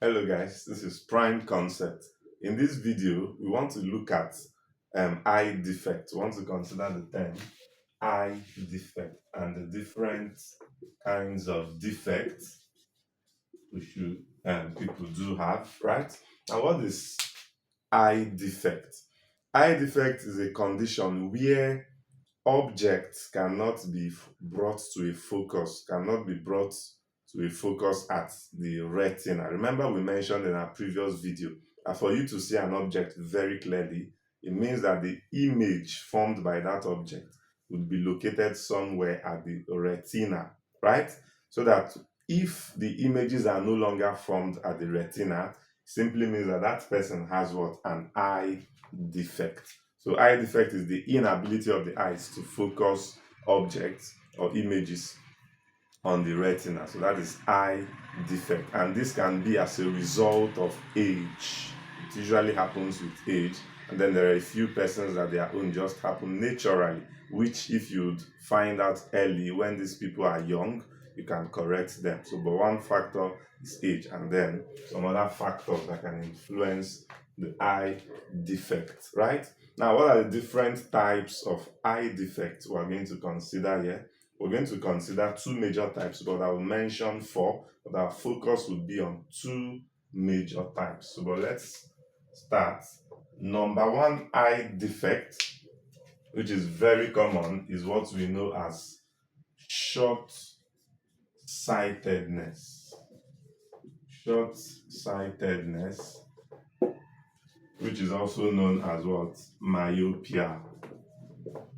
Hello guys, this is Prime Concept. In this video, we want to look at eye defect. We want to consider the term eye defect and the different kinds of defects people do have, right? And what is eye defect? Eye defect is a condition where objects cannot be brought to a focus, cannot be brought to a focus at the retina. Remember, we mentioned in our previous video that for you to see an object very clearly, it means that the image formed by that object would be located somewhere at the retina, right? So that if the images are no longer formed at the retina, simply means that that person has what? An eye defect. So eye defect is the inability of the eyes to focus objects or images on the retina. So that is eye defect. And this can be as a result of age. It usually happens with age. And then there are a few persons that their own just happen naturally, which if you'd find out early when these people are young, you can correct them. So, but one factor is age, and then some other factors that can influence the eye defect, right? Now, what are the different types of eye defects we're going to consider here? We're going to consider two major types, but I will mention four, but our focus will be on two major types. So, but let's start. Number one eye defect, which is very common, is what we know as short sightedness. Short sightedness, which is also known as what? Myopia.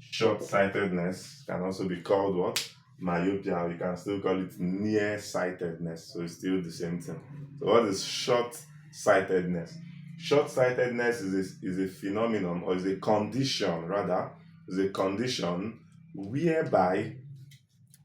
Short-sightedness can also be called what? Myopia. We can still call it nearsightedness. So it's still the same thing. So what is short-sightedness? Short-sightedness is a phenomenon, or is a condition rather, is a condition whereby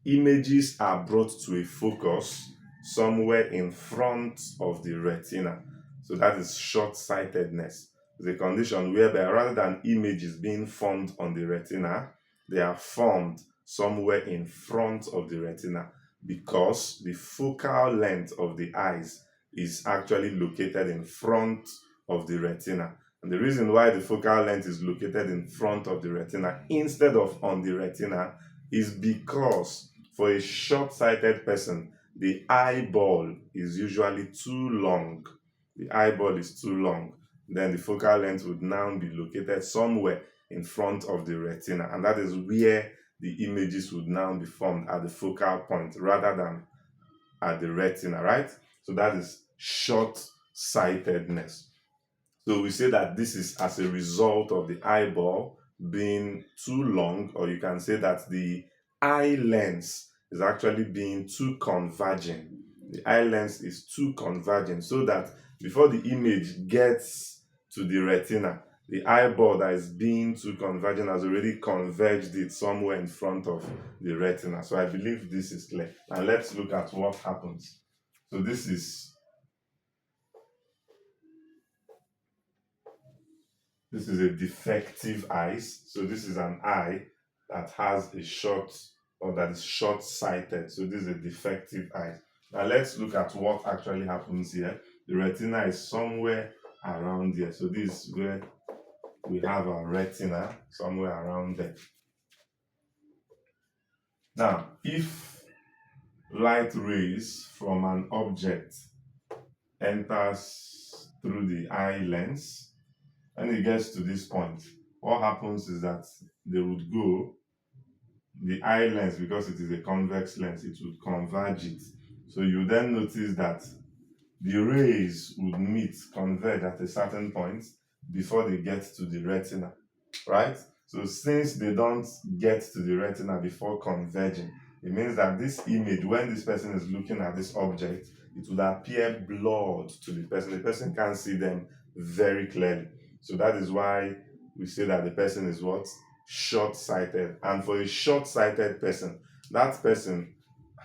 images are brought to a focus somewhere in front of the retina. So that is short-sightedness. It's a condition whereby rather than images being formed on the retina, they are formed somewhere in front of the retina because the focal length of the eyes is actually located in front of the retina. And the reason why the focal length is located in front of the retina instead of on the retina is because for a short-sighted person, the eyeball is usually too long. The eyeball is too long. Then the focal length would now be located somewhere in front of the retina. And that is where the images would now be formed at the focal point rather than at the retina, right? So that is short-sightedness. So we say that this is as a result of the eyeball being too long, or you can say that the eye lens is actually being too converging. The eye lens is too converging so that before the image gets to the retina, the eyeball that is being too convergent has already converged it somewhere in front of the retina. So I believe this is clear. Now let's look at what happens. So this is a defective eye. So this is an eye that has a short, or that is short-sighted. So this is a defective eye. Now let's look at what actually happens here. The retina is somewhere around here. So this is where we have our retina, somewhere around there. Now, if light rays from an object enters through the eye lens, when it gets to this point, what happens is that they would go, the eye lens, because it is a convex lens, it would converge it. So you then notice that the rays would meet, converge at a certain point before they get to the retina, right? So since they don't get to the retina before converging, it means that this image, when this person is looking at this object, it would appear blurred to the person. The person can't see them very clearly. So that is why we say that the person is what? Short-sighted. And for a short-sighted person, that person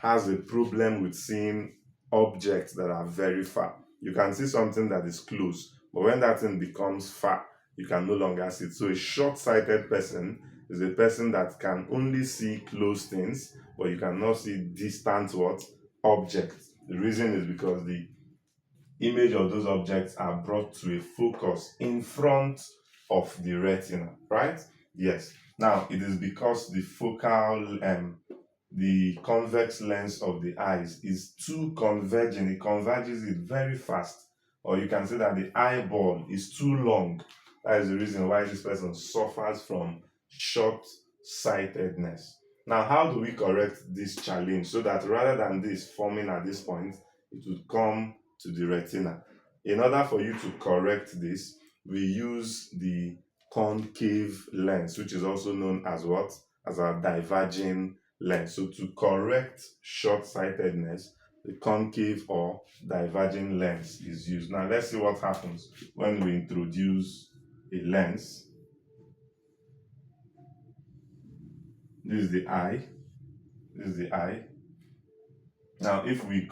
has a problem with seeing objects that are very far. You can see something that is close, but when that thing becomes far, you can no longer see it. So a short-sighted person is a person that can only see close things, but you cannot see distant what? Objects. The reason is because the image of those objects are brought to a focus in front of the retina, right? Yes. Now, it is because the convex lens of the eyes is too converging. It converges it very fast. Or you can say that the eyeball is too long. That is the reason why this person suffers from short sightedness. Now, how do we correct this challenge so that rather than this forming at this point, it would come to the retina? In order for you to correct this, we use the concave lens, which is also known as what? As a diverging lens. So to correct short-sightedness, the concave or diverging lens is used. Now let's see what happens when we introduce a lens. This is the eye. This is the eye. Now if we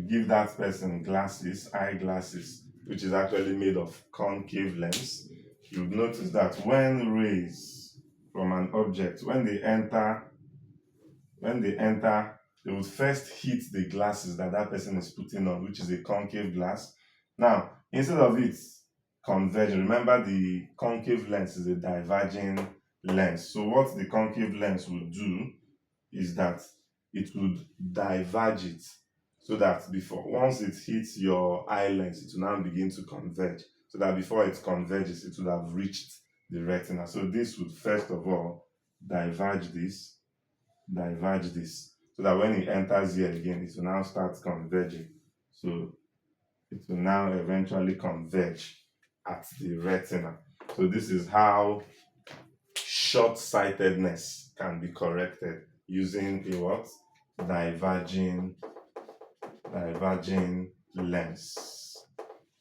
give that person glasses, eyeglasses, which is actually made of concave lens, you would notice that when rays from an object, when they enter, they would first hit the glasses that person is putting on, which is a concave glass. Now, instead of it converging, remember the concave lens is a diverging lens. So what the concave lens would do is that it would diverge it, so that once it hits your eye lens, it will now begin to converge, so that before it converges, it would have reached the retina. So this would first of all diverge this, so that when it enters here again, it will now start converging. So it will now eventually converge at the retina. So this is how short-sightedness can be corrected using a what? Diverging lens.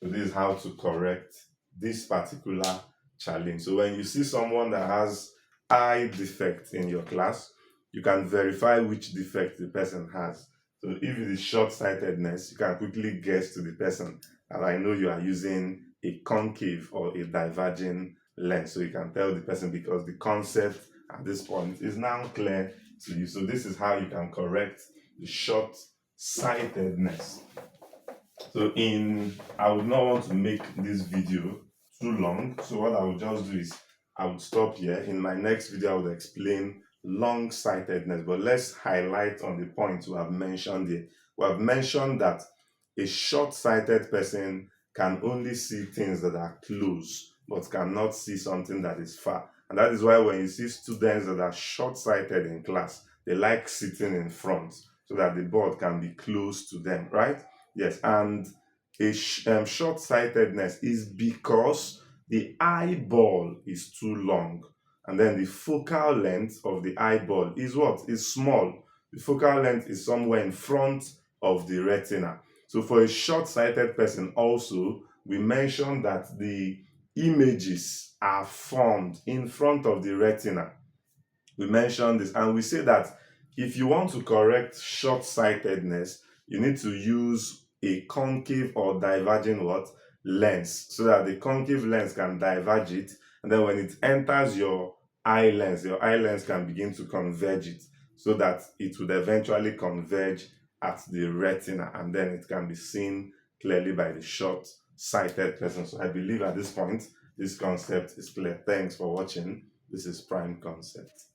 So this is how to correct this particular challenge. So when you see someone that has eye defect in your class, you can verify which defect the person has. So if it is short-sightedness, you can quickly guess to the person that I know you are using a concave or a diverging lens. So you can tell the person because the concept at this point is now clear to you. So this is how you can correct the short-sightedness. So I would not want to make this video too long. So what I will just do is I would stop here. In my next video, I will explain long-sightedness, but let's highlight on the points we have mentioned here. We have mentioned that a short-sighted person can only see things that are close, but cannot see something that is far. And that is why when you see students that are short-sighted in class, they like sitting in front so that the board can be close to them, right? Yes, and a short-sightedness is because the eyeball is too long, and then the focal length of the eyeball is what? Is small. The focal length is somewhere in front of the retina. So for a short-sighted person also, we mentioned that the images are formed in front of the retina. We mentioned this, and we say that if you want to correct short-sightedness, you need to use a concave or diverging what? Lens, so that the concave lens can diverge it, and then when it enters your eye lens can begin to converge it, so that it would eventually converge at the retina, and then it can be seen clearly by the short-sighted person. So I believe at this point, this concept is clear. Thanks for watching. This is Prime Concept.